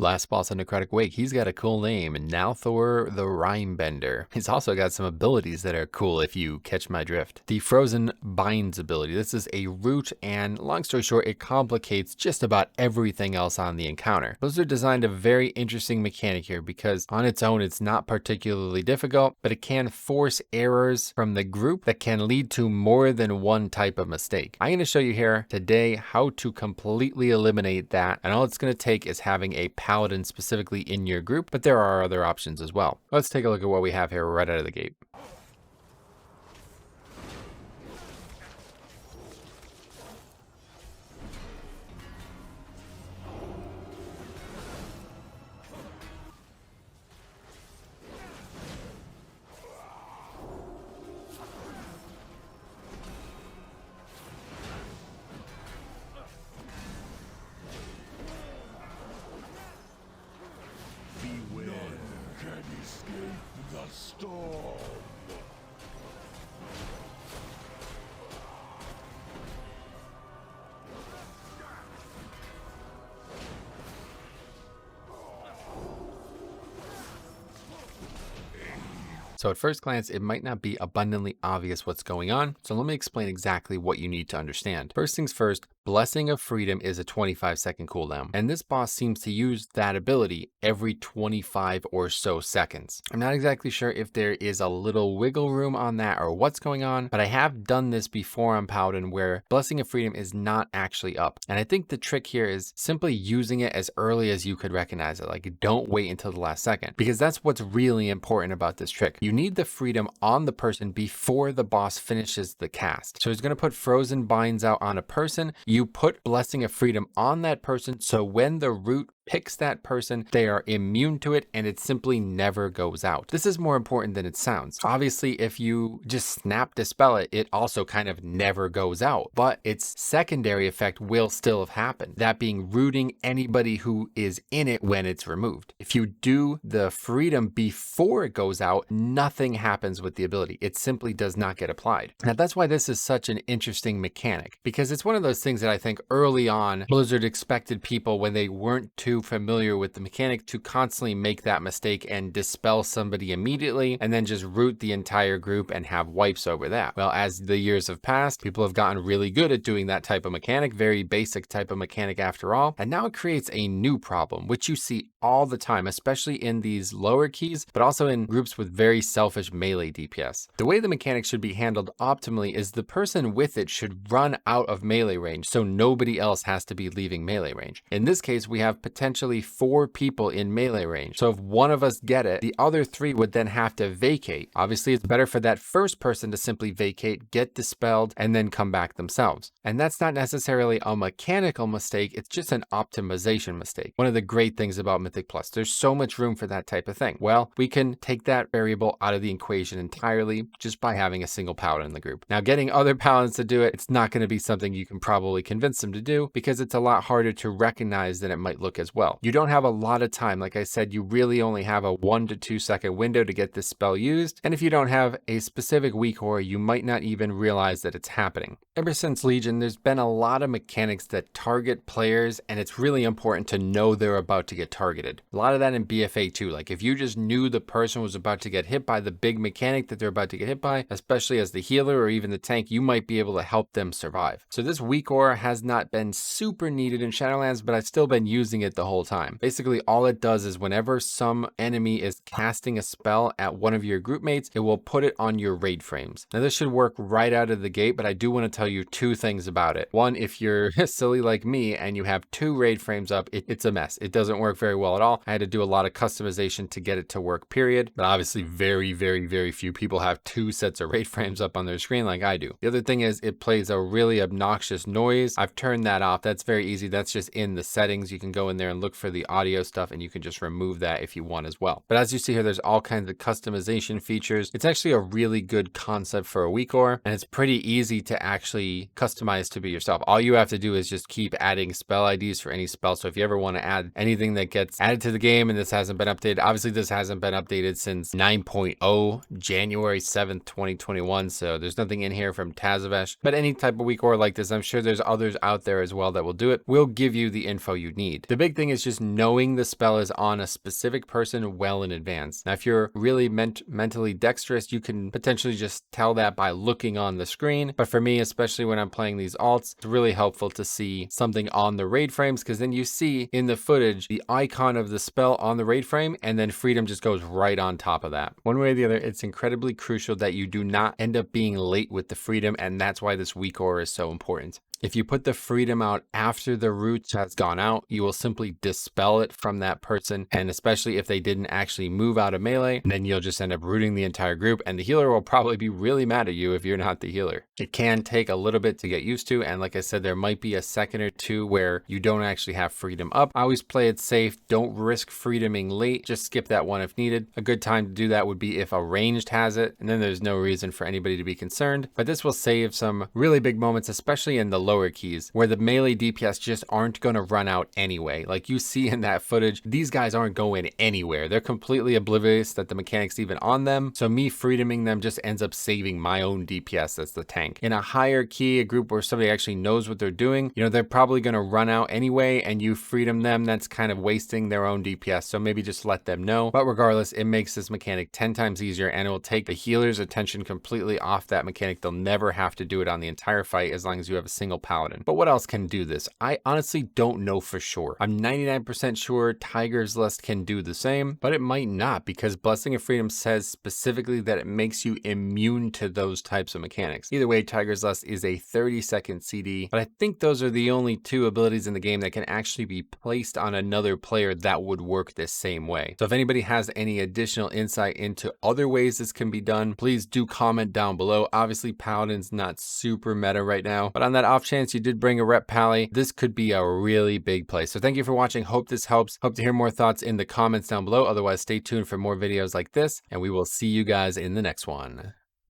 Last boss on Necrotic Wake, he's got a cool name, Nalthor the Rimebender. He's also got some abilities that are cool if you catch my drift. The Frozen Binds ability. This is a root, and long story short, it complicates just about everything else on the encounter. Blizzard designed a very interesting mechanic here because on its own, it's not particularly difficult, but it can force errors from the group that can lead to more than one type of mistake. I'm going to show you here today how to completely eliminate that, and all it's going to take is having a Paladin specifically in your group, but there are other options as well. Let's take a look at what we have here right out of the gate. So at first glance, it might not be abundantly obvious what's going on, so let me explain exactly what you need to understand. First things first, Blessing of Freedom is a 25-second cooldown, and this boss seems to use that ability every 25 or so seconds. I'm not exactly sure if there is a little wiggle room on that or what's going on, but I have done this before on Paladin where Blessing of Freedom is not actually up. And I think the trick here is simply using it as early as you could recognize it. Like, don't wait until the last second, because that's what's really important about this trick. You need the freedom on the person before the boss finishes the cast. So he's going to put Frozen Binds out on a person. You put Blessing of Freedom on that person, so when the root picks that person, they are immune to it, and it simply never goes out. This is more important than it sounds. Obviously, if you just snap dispel it, it also kind of never goes out, but its secondary effect will still have happened, that being rooting anybody who is in it when it's removed. If you do the freedom before it goes out, nothing happens with the ability. It simply does not get applied. Now, that's why this is such an interesting mechanic, because it's one of those things that I think early on Blizzard expected people, when they weren't too familiar with the mechanic, to constantly make that mistake and dispel somebody immediately and then just root the entire group and have wipes over that. Well, as the years have passed, people have gotten really good at doing that type of mechanic, very basic type of mechanic after all, and now it creates a new problem, which you see all the time, especially in these lower keys, but also in groups with very selfish melee DPS. The way the mechanic should be handled optimally is the person with it should run out of melee range, so nobody else has to be leaving melee range. In this case, we have potentially 4 people in melee range. So if one of us get it, the other 3 would then have to vacate. Obviously, it's better for that first person to simply vacate, get dispelled, and then come back themselves. And that's not necessarily a mechanical mistake, it's just an optimization mistake. One of the great things about Mythic Plus, there's so much room for that type of thing. Well, we can take that variable out of the equation entirely just by having a single paladin in the group. Now, getting other paladins to do it, it's not going to be something you can probably convince them to do, because it's a lot harder to recognize than it might look as well. You don't have a lot of time. Like I said, you really only have a 1 to 2 second window to get this spell used, and if you don't have a specific weak aura, you might not even realize that it's happening. Ever since Legion, there's been a lot of mechanics that target players, and it's really important to know they're about to get targeted. A lot of that in BFA too. Like, if you just knew the person was about to get hit by the big mechanic that they're about to get hit by, especially as the healer or even the tank, you might be able to help them survive. So this weak aura has not been super needed in Shadowlands, but I've still been using it the whole time. Basically, all it does is whenever some enemy is casting a spell at one of your group mates, it will put it on your raid frames. Now, this should work right out of the gate, but I do want to tell you 2 things about it. One, if you're silly like me and you have 2 raid frames up, it's a mess. It doesn't work very well at all. I had to do a lot of customization to get it to work, period. But obviously, very, very, very few people have 2 sets of raid frames up on their screen like I do. The other thing is it plays a really obnoxious noise. I've turned that off. That's very easy. That's just in the settings. You can go in there and look for the audio stuff, and you can just remove that if you want as well. But as you see here, there's all kinds of customization features. It's actually a really good concept for a weak aura, and it's pretty easy to actually customize to be yourself. All you have to do is just keep adding spell IDs for any spell. So if you ever want to add anything that gets added to the game and this hasn't been updated, obviously this hasn't been updated since 9.0 January 7th, 2021. So there's nothing in here from Tazavesh, but any type of weak aura like this, I'm sure there's others out there as well that will do it. We'll give you the info you need. The big thing is just knowing the spell is on a specific person well in advance. Now, if you're really mentally dexterous, you can potentially just tell that by looking on the screen. But for me, especially when I'm playing these alts, it's really helpful to see something on the raid frames, because then you see in the footage the icon of the spell on the raid frame, and then freedom just goes right on top of that. One way or the other, it's incredibly crucial that you do not end up being late with the freedom, and that's why this weak aura is so important. If you put the freedom out after the root has gone out, you will simply dispel it from that person. And especially if they didn't actually move out of melee, then you'll just end up rooting the entire group, and the healer will probably be really mad at you if you're not the healer. It can take a little bit to get used to. And like I said, there might be a second or two where you don't actually have freedom up. I always play it safe. Don't risk freedoming late. Just skip that one if needed. A good time to do that would be if a ranged has it, and then there's no reason for anybody to be concerned. But this will save some really big moments, especially in the lower keys, where the melee DPS just aren't going to run out anyway. Like you see in that footage, these guys aren't going anywhere. They're completely oblivious that the mechanic's even on them. So me freedoming them just ends up saving my own DPS as the tank. In a higher key, a group where somebody actually knows what they're doing, you know, they're probably going to run out anyway, and you freedom them, that's kind of wasting their own DPS. So maybe just let them know. But regardless, it makes this mechanic 10 times easier, and it will take the healer's attention completely off that mechanic. They'll never have to do it on the entire fight as long as you have a single paladin. But what else can do this? I honestly don't know for sure. I'm 99% sure Tiger's Lust can do the same, but it might not, because Blessing of Freedom says specifically that it makes you immune to those types of mechanics. Either way, Tiger's Lust is a 30-second CD, but I think those are the only two abilities in the game that can actually be placed on another player that would work this same way. So if anybody has any additional insight into other ways this can be done, please do comment down below. Obviously, Paladin's not super meta right now, but on that off chance you did bring a rep Pally, this could be a really big play. So thank you for watching. Hope this helps. Hope to hear more thoughts in the comments down below. Otherwise, stay tuned for more videos like this, and we will see you guys in the next one.